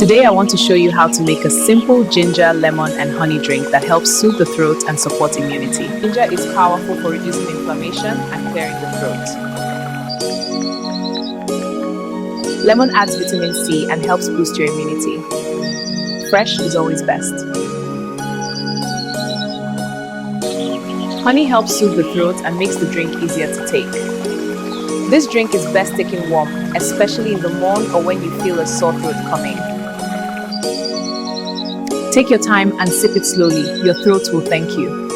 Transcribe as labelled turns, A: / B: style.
A: Today I want to show you how to make a simple ginger, lemon and honey drink that helps soothe the throat and support immunity. Ginger is powerful for reducing inflammation and clearing the throat. Lemon adds vitamin C and helps boost your immunity. Fresh is always best. Honey helps soothe the throat and makes the drink easier to take. This drink is best taken warm, especially in the morning or when you feel a sore throat coming. Take your time and sip it slowly. Your throat will thank you.